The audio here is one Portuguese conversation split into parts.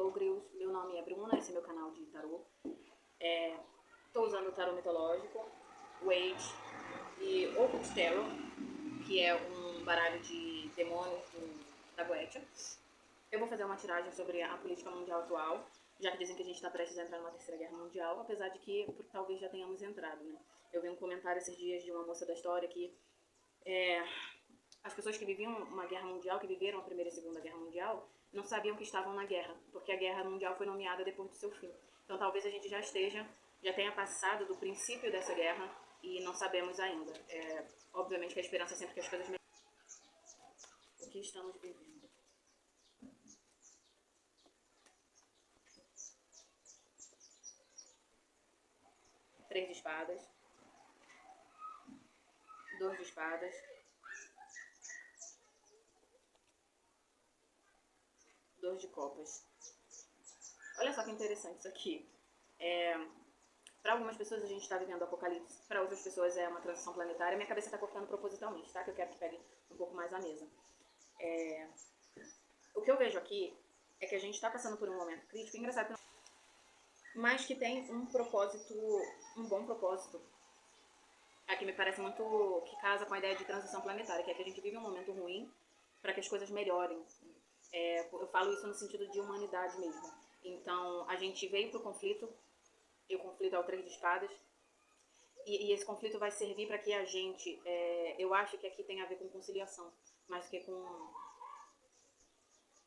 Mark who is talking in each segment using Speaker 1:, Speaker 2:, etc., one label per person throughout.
Speaker 1: Ogrios, meu nome é Bruna, esse é meu canal de tarô. Estou usando o tarô mitológico, o Age e Occult Tarot, que é um baralho de demônios da Goetia. Eu vou fazer uma tiragem sobre a política mundial atual, já que dizem que a gente está prestes a entrar numa terceira guerra mundial, apesar de que talvez já tenhamos entrado, né? Eu vi um comentário esses dias de uma moça da história que as pessoas que viviam uma guerra mundial, que viveram a Primeira e Segunda Guerra Mundial, não sabiam que estavam na guerra, porque a guerra mundial foi nomeada depois do seu fim. Então talvez a gente já tenha passado do princípio dessa guerra e não sabemos ainda. Obviamente que a esperança é sempre que as coisas melhorem. O que estamos vivendo? Três de espadas, 2 de espadas, 2 de copas. Olha só que interessante isso aqui. Para algumas pessoas a gente está vivendo o apocalipse, para outras pessoas é uma transição planetária. Minha cabeça está cortando propositalmente, tá? Que eu quero que pegue um pouco mais a mesa. O que eu vejo aqui é que a gente está passando por um momento crítico, engraçado, mas que tem um propósito, um bom propósito. Aqui me parece muito que casa com a ideia de transição planetária, que é que a gente vive um momento ruim para que as coisas melhorem. Eu falo isso no sentido de humanidade mesmo. Então, a gente veio para o conflito, e o conflito é o 3 de espadas, e esse conflito vai servir para que a gente, eu acho que aqui tem a ver com conciliação, mais do que com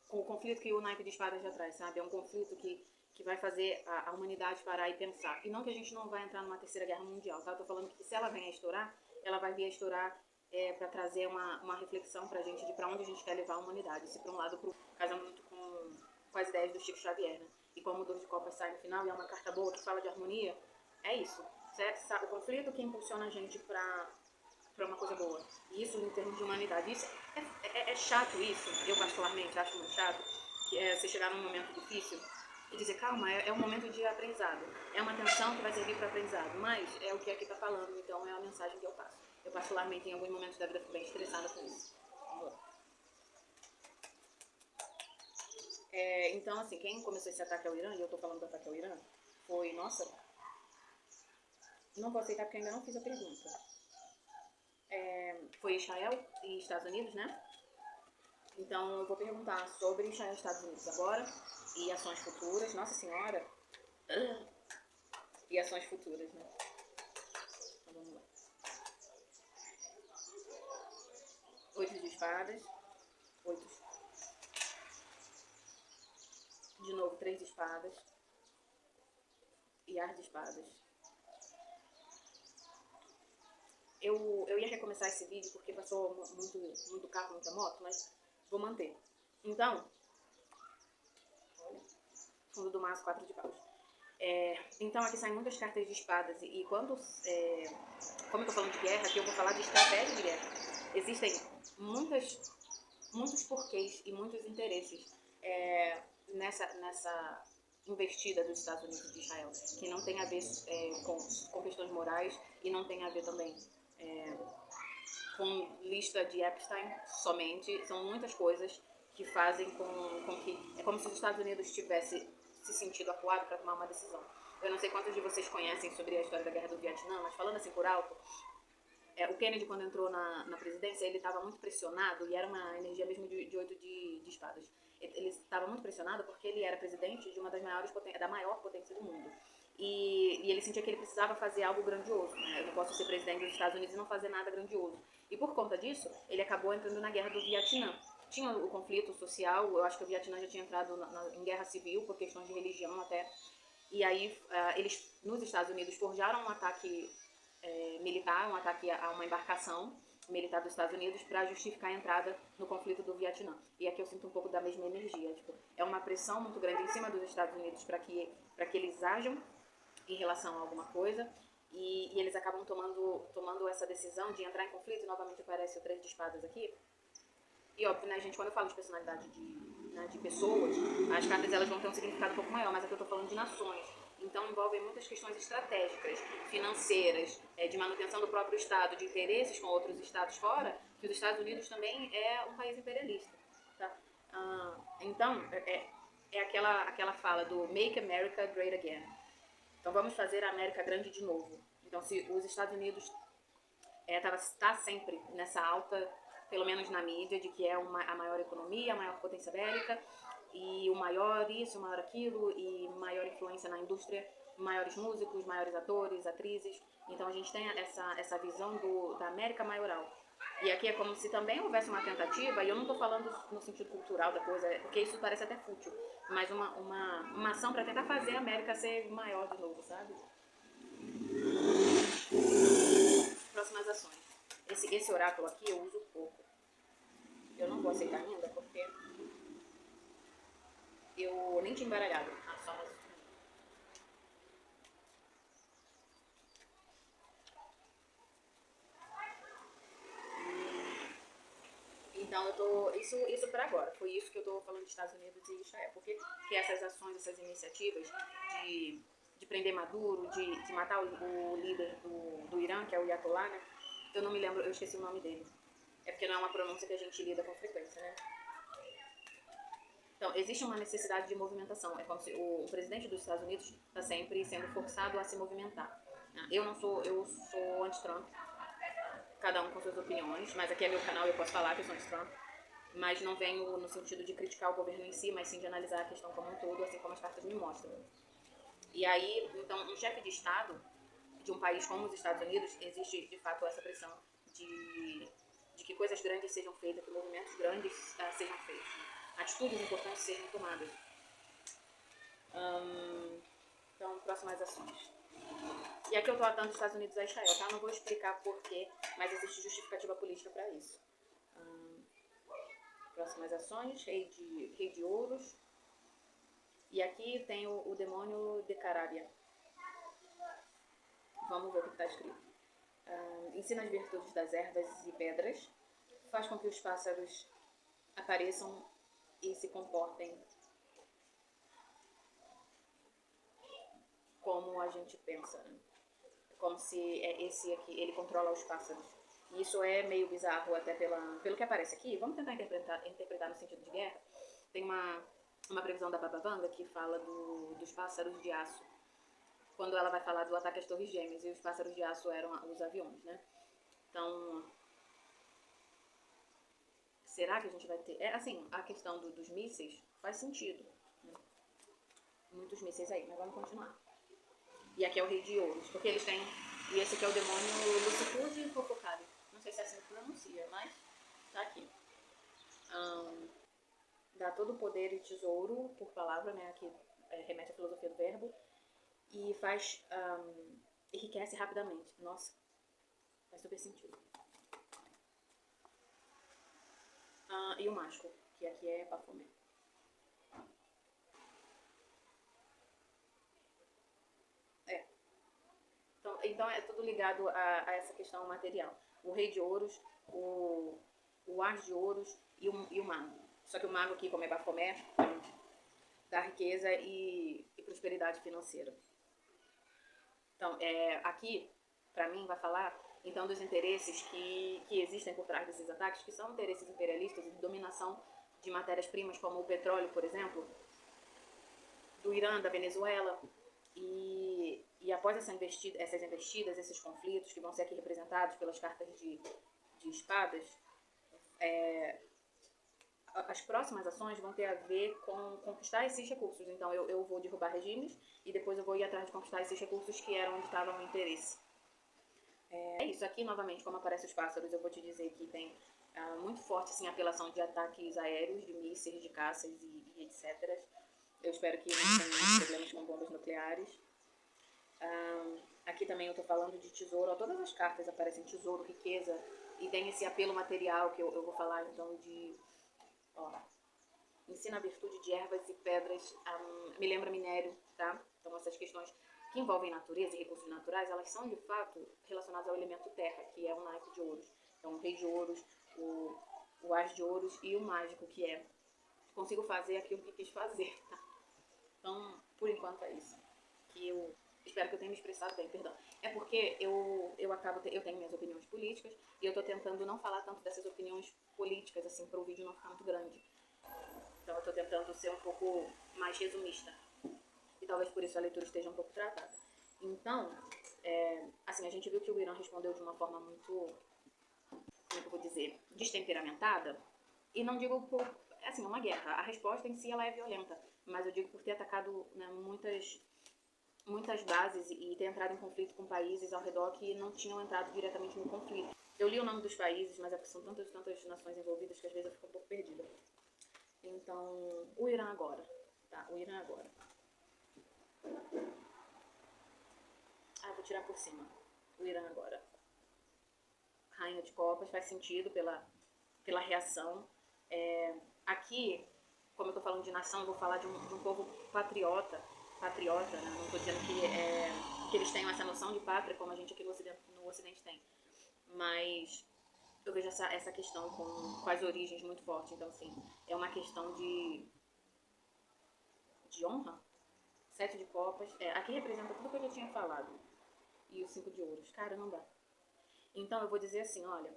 Speaker 1: o conflito que o naipe de espadas já traz, sabe? É um conflito que vai fazer a humanidade parar e pensar. E não que a gente não vai entrar numa terceira guerra mundial, tá? Eu tô falando que se ela vem a estourar, ela vai vir a estourar para trazer uma reflexão pra gente de pra onde a gente quer levar a humanidade. Se por um lado, casa muito com as ideias do Chico Xavier, né? E como o 2 de copas sai no final e é uma carta boa que fala de harmonia, é isso. O conflito que impulsiona a gente pra uma coisa boa. E isso em termos de humanidade. Isso é chato isso, eu particularmente acho muito chato, que é você chegar num momento difícil e dizer, calma, é um momento de aprendizado. É uma tensão que vai servir para aprendizado, mas é o que aqui tá falando, então é a mensagem que eu passo. Eu particularmente em alguns momentos da vida fico bem estressada com isso. Vamos lá. Então, assim, quem começou esse ataque ao Irã, e eu tô falando do ataque ao Irã, foi, nossa, não vou aceitar porque ainda não fiz a pergunta. Foi Israel e Estados Unidos, né? Então eu vou perguntar sobre Israel e Estados Unidos agora e ações futuras. Nossa Senhora! E ações futuras, né? Então vamos lá. 8 de espadas. 8. De novo, 3 de espadas. E as de espadas. Eu ia recomeçar esse vídeo porque passou muito carro, muita moto, mas vou manter. Então, olha, fundo do maço, 4 de paus. Então aqui saem muitas cartas de espadas e quando, como eu tô falando de guerra, aqui eu vou falar de estratégia de guerra. Existem muitos porquês e muitos interesses nessa investida dos Estados Unidos e de Israel, que não tem a ver com questões morais e não tem a ver também com lista de Epstein somente. São muitas coisas que fazem com que... É como se os Estados Unidos tivesse se sentido acuado para tomar uma decisão. Eu não sei quantos de vocês conhecem sobre a história da Guerra do Vietnã, mas falando assim por alto, o Kennedy, quando entrou na presidência, ele estava muito pressionado, e era uma energia mesmo de 8 de espadas. Ele estava muito pressionado porque ele era presidente de uma da maior potência do mundo. E ele sentia que ele precisava fazer algo grandioso, né? Eu não posso ser presidente dos Estados Unidos e não fazer nada grandioso. E por conta disso, ele acabou entrando na Guerra do Vietnã. Tinha o conflito social, eu acho que o Vietnã já tinha entrado em guerra civil por questões de religião até. E aí eles, nos Estados Unidos, forjaram um ataque militar, um ataque a uma embarcação militar dos Estados Unidos para justificar a entrada no conflito do Vietnã. E aqui eu sinto um pouco da mesma energia. Tipo, é uma pressão muito grande em cima dos Estados Unidos para que eles ajam em relação a alguma coisa. E eles acabam tomando essa decisão de entrar em conflito. E novamente aparece o 3 de espadas aqui. E óbvio, né, gente, quando eu falo de personalidade de pessoas, as cartas elas vão ter um significado um pouco maior, mas aqui eu tô falando de nações. Então envolvem muitas questões estratégicas, financeiras, de manutenção do próprio Estado, de interesses com outros estados fora, que os Estados Unidos também é um país imperialista. Tá? Então, é aquela fala do Make America Great Again. Então vamos fazer a América grande de novo. Então se os Estados Unidos tá sempre nessa alta, pelo menos na mídia, de que é a maior economia, a maior potência bélica, e o maior isso, o maior aquilo, e maior influência na indústria, maiores músicos, maiores atores, atrizes. Então a gente tem essa visão da América maioral. E aqui é como se também houvesse uma tentativa, e eu não estou falando no sentido cultural da coisa, porque isso parece até fútil, mas uma ação para tentar fazer a América ser maior de novo, sabe? Próximas ações. Esse oráculo aqui eu uso pouco. Eu não vou aceitar ainda porque eu nem tinha embaralhado. Só mais. Então eu tô. Isso para agora. Foi isso que eu tô falando dos Estados Unidos e Israel. Porque que essas ações, essas iniciativas de prender Maduro, de matar o líder do Irã, que é o Ayatollah, né? Eu não me lembro, eu esqueci o nome dele. É porque não é uma pronúncia que a gente lida com frequência, né? Então, existe uma necessidade de movimentação. É como se o presidente dos Estados Unidos está sempre sendo forçado a se movimentar. Eu sou anti-Trump, cada um com suas opiniões, mas aqui é meu canal e eu posso falar que eu sou anti-Trump. Mas não venho no sentido de criticar o governo em si, mas sim de analisar a questão como um todo, assim como as cartas me mostram. E aí, então, um chefe de Estado de um país como os Estados Unidos, existe de fato essa pressão de que coisas grandes sejam feitas, que movimentos grandes sejam feitos. Atitudes importantes sejam tomadas. Então, próximas ações. E aqui eu estou atando os Estados Unidos a Israel, tá? Não vou explicar porquê, mas existe justificativa política para isso. Próximas ações, rei de ouros. E aqui tem o demônio de Carábia. Vamos ver o que está escrito. Ensina as virtudes das ervas e pedras. Faz com que os pássaros apareçam e se comportem como a gente pensa, né? Como se esse aqui, ele controla os pássaros. E isso é meio bizarro até pelo que aparece aqui. Vamos tentar interpretar no sentido de guerra. Tem uma previsão da Baba Vanga que fala dos pássaros de aço. Quando ela vai falar do ataque às Torres Gêmeas, e os pássaros de aço eram os aviões, né? Então, será que a gente vai ter... assim, a questão dos mísseis faz sentido, né? Muitos mísseis aí, mas vamos continuar. E aqui é o rei de ouros, porque eles têm... E esse aqui é o demônio Lucifúgio e Fofocado. Não sei se é assim que pronuncia, mas tá aqui. Dá todo o poder e tesouro por palavra, né? Aqui remete à filosofia do verbo. E faz... enriquece rapidamente. Nossa, faz super sentido. E o mágico, que aqui é Baphomet. Então é tudo ligado a essa questão material. O rei de ouros, o as de ouros e o mago. Só que o mago aqui, como é Baphomet, dá riqueza e prosperidade financeira. Então, aqui, para mim, vai falar então dos interesses que existem por trás desses ataques, que são interesses imperialistas e de dominação de matérias-primas, como o petróleo, por exemplo, do Irã, da Venezuela. E após essas investidas, esses conflitos que vão ser aqui representados pelas cartas de espadas, as próximas ações vão ter a ver com conquistar esses recursos. Então eu vou derrubar regimes e depois eu vou ir atrás de conquistar esses recursos que eram onde estava o interesse. É isso. Aqui, novamente, como aparecem os pássaros, eu vou te dizer que tem muito forte assim, a apelação de ataques aéreos, de mísseis, de caças e etc. Eu espero que não tenha problemas com bombas nucleares. Aqui também eu estou falando de tesouro. Ó, todas as cartas aparecem tesouro, riqueza. E tem esse apelo material que eu vou falar então de... Ó, ensina a virtude de ervas e pedras. Me lembra minério, tá? Então essas questões que envolvem natureza e recursos naturais, elas são de fato relacionadas ao elemento terra, que é o naipe de ouros. Então o rei de ouros, o as de ouros e o mágico, que é consigo fazer aquilo que quis fazer, tá? Então, por enquanto é isso. Que eu espero que eu tenha me expressado bem, perdão. É porque eu tenho minhas opiniões políticas e eu tô tentando não falar tanto dessas opiniões políticas, assim, para o vídeo não ficar muito grande. Então eu tô tentando ser um pouco mais resumista. E talvez por isso a leitura esteja um pouco travada. Então, assim, a gente viu que o Irã respondeu de uma forma muito, como é que eu vou dizer, destemperamentada. E não digo por, assim, uma guerra. A resposta em si ela é violenta. Mas eu digo por ter atacado, né, muitas bases e ter entrado em conflito com países ao redor que não tinham entrado diretamente no conflito. Eu li o nome dos países, mas é porque são tantas nações envolvidas que às vezes eu fico um pouco perdida. Então, o Irã agora. Tá, o Irã agora. Vou tirar por cima. O Irã agora. Rainha de Copas, faz sentido pela reação. Aqui, como eu tô falando de nação, eu vou falar de um povo patriota, né? Não tô dizendo que eles tenham essa noção de pátria como a gente aqui no Ocidente tem. Mas eu vejo essa questão com as origens muito forte. Então, assim, é uma questão de honra. 7 de copas. Aqui representa tudo que eu já tinha falado. E o 5 de ouros. Caramba. Então, eu vou dizer assim, olha,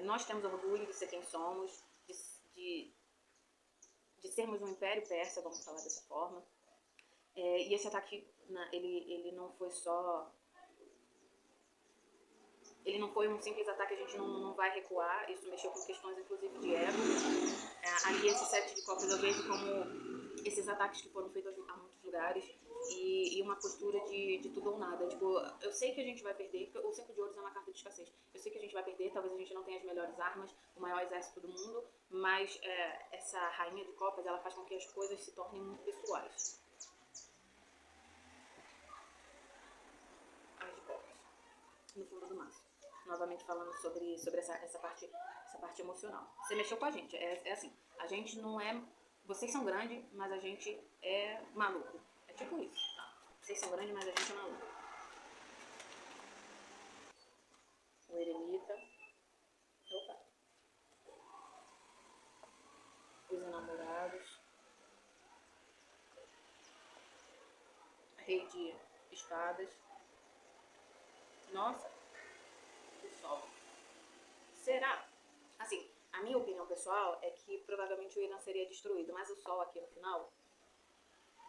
Speaker 1: nós temos orgulho de ser quem somos, de sermos um império persa, vamos falar dessa forma. E esse ataque, ele não foi só... Ele não foi um simples ataque, a gente não vai recuar, isso mexeu com questões, inclusive, de ego. Ali, esse 7 de copas eu vejo como esses ataques que foram feitos a muitos lugares e uma postura de tudo ou nada. Tipo, eu sei que a gente vai perder, porque o 5 de ouros é uma carta de escassez. Eu sei que a gente vai perder, talvez a gente não tenha as melhores armas, o maior exército do mundo, mas essa rainha de copas, ela faz com que as coisas se tornem muito pessoais. As de copas, no fundo do maço. Novamente falando sobre essa parte emocional. Você mexeu com a gente, é assim, a gente não é... Vocês são grandes, mas a gente é maluco. É tipo isso, tá? Vocês são grandes, mas a gente é maluco. O eremita. Opa. Os enamorados. Rei de espadas. Nossa. O sol. Será? Assim, a minha opinião pessoal é que provavelmente o Irã seria destruído, mas o sol aqui no final...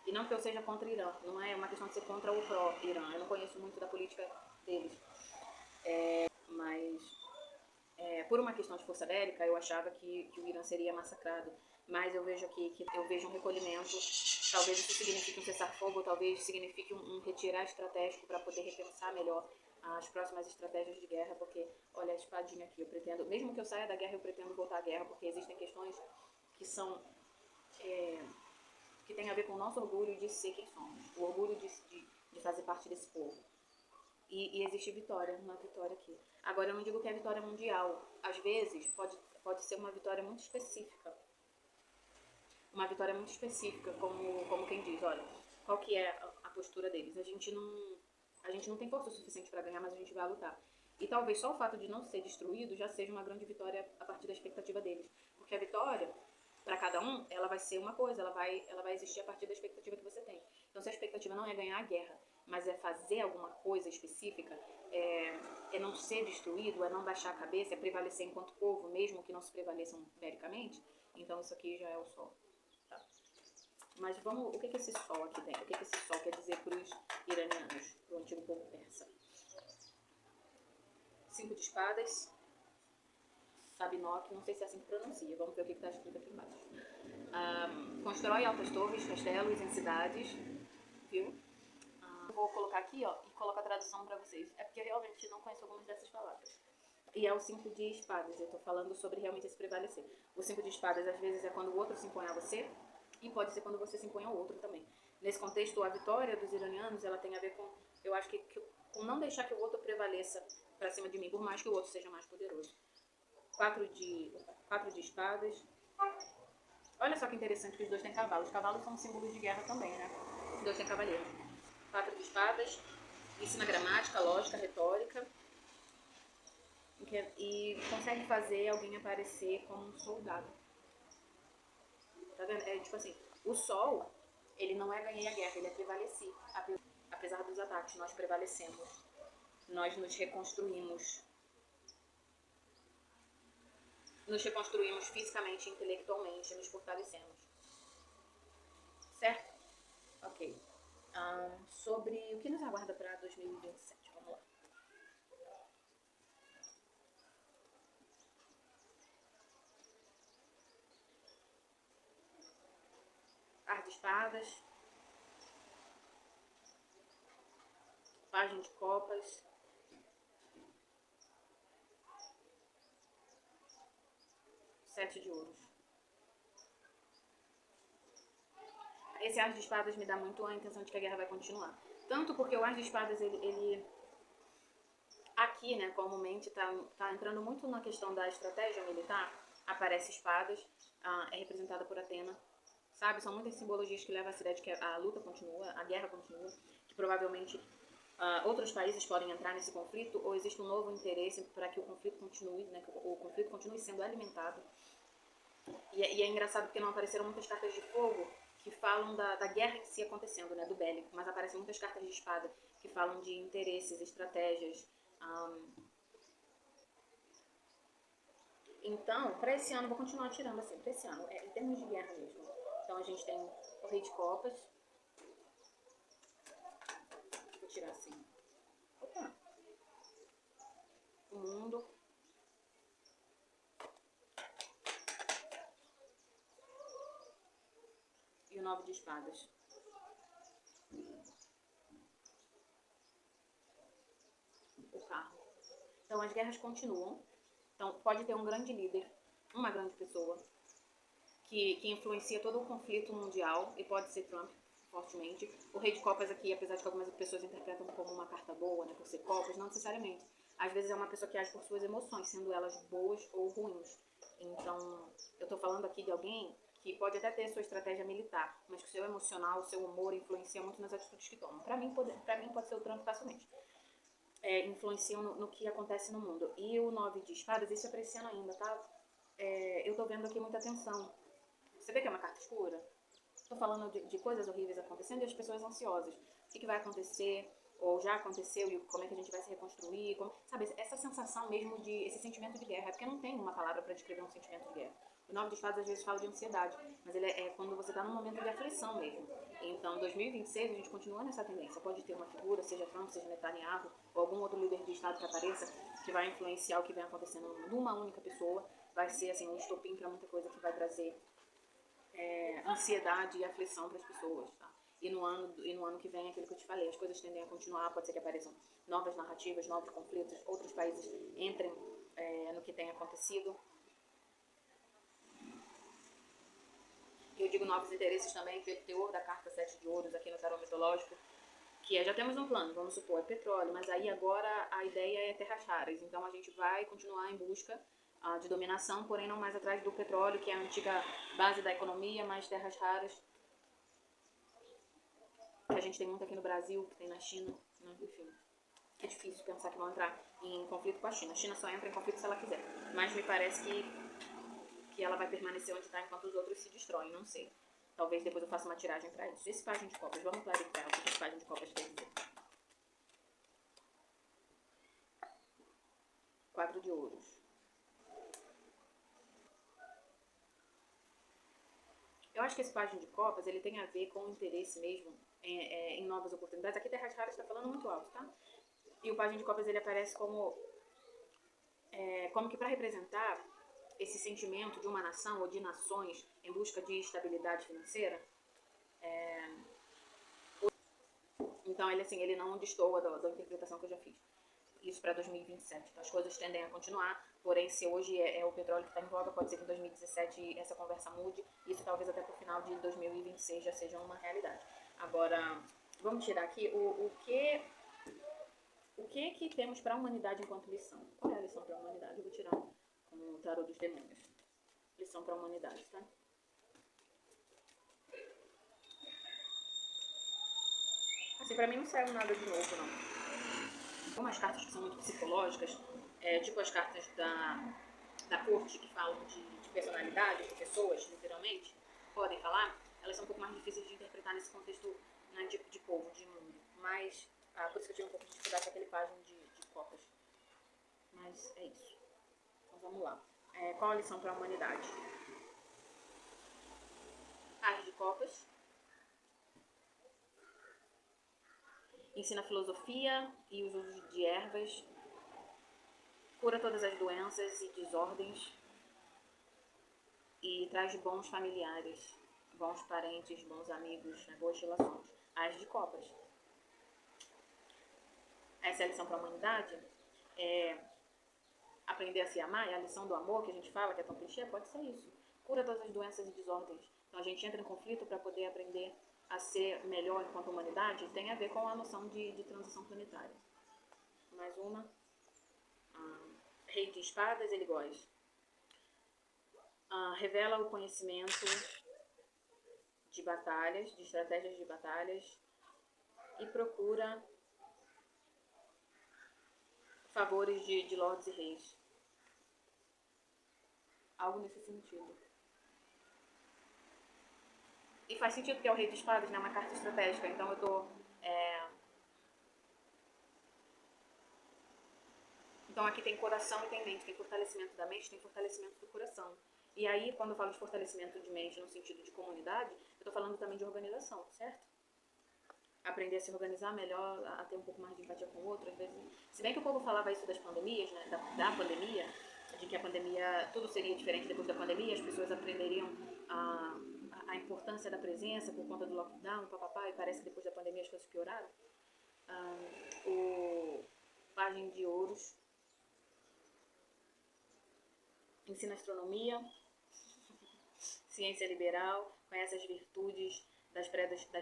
Speaker 1: E não que eu seja contra o Irã, não é uma questão de ser contra o pró-Irã. Eu não conheço muito da política deles. Mas por uma questão de força bélica, eu achava que o Irã seria massacrado. Mas eu vejo aqui que eu vejo um recolhimento. Talvez isso signifique um cessar-fogo, talvez signifique um retirar estratégico para poder repensar melhor as próximas estratégias de guerra, porque, olha a espadinha aqui, eu pretendo, mesmo que eu saia da guerra, eu pretendo voltar à guerra, porque existem questões que são... que tem a ver com o nosso orgulho de ser quem somos, o orgulho de fazer parte desse povo. E existe vitória, uma vitória aqui. Agora, eu não digo que é vitória mundial. Às vezes, pode ser uma vitória muito específica. Uma vitória muito específica, como quem diz, olha, qual que é a postura deles? A gente não tem força suficiente para ganhar, mas a gente vai lutar. E talvez só o fato de não ser destruído já seja uma grande vitória a partir da expectativa deles. Porque a vitória, para cada um, ela vai ser uma coisa, ela vai existir a partir da expectativa que você tem. Então, se a expectativa não é ganhar a guerra, mas é fazer alguma coisa específica, é não ser destruído, é não baixar a cabeça, é prevalecer enquanto povo, mesmo que não se prevaleçam numericamente, então isso aqui já é o sol. Tá? Mas vamos, o que esse sol aqui tem? O que esse sol quer dizer para os iranianos, para o antigo povo persa? 5 de espadas, Sabinok, não sei se é assim que pronuncia, vamos ver o que está escrito aqui embaixo. Constrói altas torres, castelos em cidades, viu? Vou colocar aqui, ó, e coloco a tradução pra vocês. É porque eu realmente não conheço algumas dessas palavras. E é o 5 de espadas, eu tô falando sobre realmente esse prevalecer. O 5 de espadas, às vezes, é quando o outro se impõe a você, e pode ser quando você se impõe ao outro também. Nesse contexto, a vitória dos iranianos, ela tem a ver com, eu acho que com não deixar que o outro prevaleça pra cima de mim, por mais que o outro seja mais poderoso. 4 de espadas. Olha só que interessante que os dois têm cavalos. Os cavalos são símbolos de guerra também, né? Os dois têm cavaleiros. 4 de espadas, ensina gramática, lógica, retórica e consegue fazer alguém aparecer como um soldado. Tá vendo? É tipo assim, o sol, ele não é ganhei a guerra, ele é prevaleci. Apesar dos ataques, nós prevalecemos. Nós nos reconstruímos. nos reconstruímos fisicamente e intelectualmente, nos fortalecemos. Certo? Ok. Sobre o que nos aguarda para 2027, vamos lá. Ar de espadas, página de copas, sete de ouros. Esse ar de espadas me dá muito a intenção de que a guerra vai continuar. Tanto porque o ar de espadas, ele aqui, né, comumente tá entrando muito na questão da estratégia militar. Aparece espadas, é representada por Atena, sabe? São muitas simbologias que levam a ideia de que a luta continua, a guerra continua, que provavelmente outros países podem entrar nesse conflito, ou existe um novo interesse para que o conflito continue, né, que o conflito continue sendo alimentado. E é engraçado porque não apareceram muitas cartas de fogo que falam da guerra em si acontecendo, né, do bélico, mas aparecem muitas cartas de espada que falam de interesses, estratégias. Então, para esse ano, vou continuar tirando assim, para esse ano, em termos de guerra mesmo. Então a gente tem o Rei de Copas. Vou tirar assim. Opa! O Mundo. E o Nove de Espadas. O Carro. Então as guerras continuam. Então pode ter um grande líder, uma grande pessoa, que influencia todo o conflito mundial, e pode ser Trump, fortemente. O Rei de Copas aqui, apesar de que algumas pessoas interpretam como uma carta boa, né, por ser copas, não necessariamente. Às vezes é uma pessoa que age por suas emoções, sendo elas boas ou ruins. Então, eu tô falando aqui de alguém que pode até ter sua estratégia militar, mas que o seu emocional, o seu humor influencia muito nas atitudes que tomam. Pra mim pode ser o Trump facilmente. Influenciam no que acontece no mundo. E o Nove de Espadas, isso é pra esse ano ainda, tá? Eu tô vendo aqui muita atenção. Você vê que é uma carta escura? Estou falando de coisas horríveis acontecendo e as pessoas ansiosas. O que vai acontecer? Ou já aconteceu? E como é que a gente vai se reconstruir? Sabe, essa sensação mesmo esse sentimento de guerra. É porque não tem uma palavra para descrever um sentimento de guerra. O Nove de Espadas às vezes fala de ansiedade, mas ele é quando você está num momento de aflição mesmo. Então, 2026 a gente continua nessa tendência. Pode ter uma figura, seja Trump, seja Netanyahu, ou algum outro líder de Estado que apareça, que vai influenciar o que vem acontecendo no mundo. Uma única pessoa vai ser assim um estopim para muita coisa que vai trazer ansiedade e aflição para as pessoas, tá? E no ano que vem, aquilo que eu te falei, as coisas tendem a continuar, pode ser que apareçam novas narrativas, novos conflitos, outros países entrem no que tem acontecido. E eu digo novos interesses também pelo teor da carta 7 de ouros aqui no tarot mitológico, que já temos um plano, vamos supor, é petróleo, mas aí agora a ideia é terras raras, então a gente vai continuar em busca de dominação, porém não mais atrás do petróleo, que é a antiga base da economia, mas terras raras, que a gente tem muito aqui no Brasil, que tem na China, né? Enfim. É difícil pensar que vão entrar em conflito com a China. A China só entra em conflito se ela quiser. Mas me parece que ela vai permanecer onde está enquanto os outros se destroem, não sei. Talvez depois eu faça uma tiragem para isso. Esse página de copas, vamos clarificar o que esse página de copas quer dizer. 4 de ouros. Eu acho que esse página de copas, ele tem a ver com o interesse mesmo em novas oportunidades. Aqui Terras Raras está falando muito alto, tá? E o página de copas, ele aparece como que para representar esse sentimento de uma nação ou de nações em busca de estabilidade financeira. Então, ele não destoa da interpretação que eu já fiz. Isso para 2027. Então, as coisas tendem a continuar, porém, se hoje é o petróleo que está em voga, pode ser que em 2017 essa conversa mude. Isso talvez até para o final de 2026 já seja uma realidade. Agora, vamos tirar aqui o que temos para a humanidade enquanto lição. Qual é a lição para a humanidade? Eu vou tirar com o tarô dos demônios. Lição para a humanidade, tá? Assim, pra mim não saiu nada de novo, não. Umas cartas que são muito psicológicas, tipo as cartas da corte, que falam de personalidades, de pessoas, literalmente, podem falar, elas são um pouco mais difíceis de interpretar nesse contexto, né, de povo, de mundo. Mas, por isso que eu tive um pouco de dificuldade com aquele página de copas. Mas é isso. Então vamos lá. Qual a lição para a humanidade? As de Copas. Ensina filosofia e os usos de ervas. Cura todas as doenças e desordens. E traz bons familiares, bons parentes, bons amigos, boas relações. As de Copas. Essa é a lição para a humanidade. Aprender a se amar, é a lição do amor que a gente fala, que é tão clichê, pode ser isso. Cura todas as doenças e desordens. Então a gente entra em conflito para poder aprender a ser melhor enquanto humanidade, tem a ver com a noção de transição planetária. Mais uma. Rei de espadas, ele gosta. Revela o conhecimento de batalhas, de estratégias de batalhas, e procura favores de lords e reis. Algo nesse sentido. E faz sentido porque é o Rei de Espadas, né? Uma carta estratégica. Então eu tô... Então aqui tem coração e tem mente. Tem fortalecimento da mente, tem fortalecimento do coração. E aí, quando eu falo de fortalecimento de mente no sentido de comunidade, eu tô falando também de organização, certo? Aprender a se organizar melhor, a ter um pouco mais de empatia com o outro, às vezes. Se bem que o povo falava isso das pandemias, né? Da pandemia, de que a pandemia, tudo seria diferente depois da pandemia, as pessoas aprenderiam a importância da presença por conta do lockdown, papapá, e parece que depois da pandemia as coisas pioraram. O Pajem de Ouros ensina astronomia, ciência liberal, conhece as virtudes das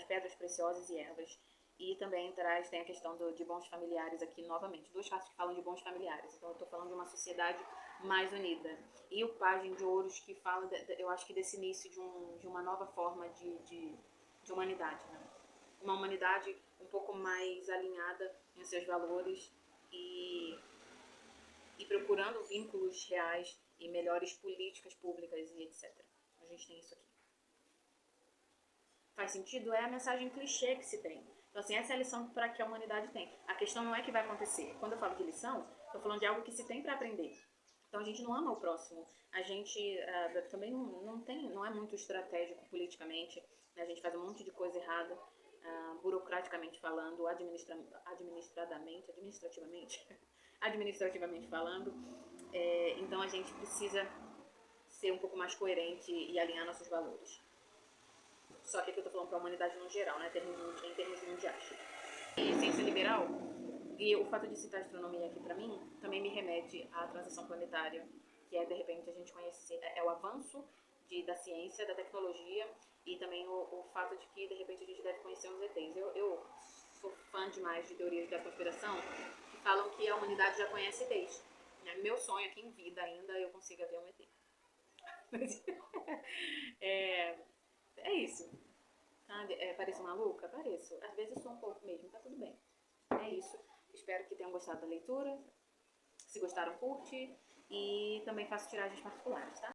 Speaker 1: pedras preciosas e ervas. E também tem a questão de bons familiares aqui novamente. Duas cartas que falam de bons familiares. Então eu estou falando de uma sociedade mais unida. E o Pajem de Ouros que fala, eu acho que desse início de uma nova forma de humanidade. Né? Uma humanidade um pouco mais alinhada em seus valores e procurando vínculos reais e melhores políticas públicas e etc. A gente tem isso aqui. Faz sentido? É a mensagem clichê que se tem. Então, assim, essa é a lição para que a humanidade tem. A questão não é que vai acontecer. Quando eu falo de lição, estou falando de algo que se tem para aprender. Então, a gente não ama o próximo. A gente também não é muito estratégico politicamente. Né? A gente faz um monte de coisa errada, burocraticamente falando, administrativamente falando. Então, a gente precisa ser um pouco mais coerente e alinhar nossos valores. Só que aqui eu tô falando para a humanidade no geral, né, em termos mundiais. E ciência liberal, e o fato de citar astronomia aqui para mim, também me remete à transição planetária, que é, de repente, a gente conhecer, o avanço da ciência, da tecnologia, e também o fato de que, de repente, a gente deve conhecer os ETs. Eu sou fã demais de teorias da conspiração, que falam que a humanidade já conhece ETs. Meu sonho aqui em vida ainda, eu consiga ver um ET. É isso. Pareço maluca? Pareço. Às vezes sou um pouco mesmo, tá tudo bem. É isso. Espero que tenham gostado da leitura. Se gostaram, curte. E também faço tiragens particulares, tá?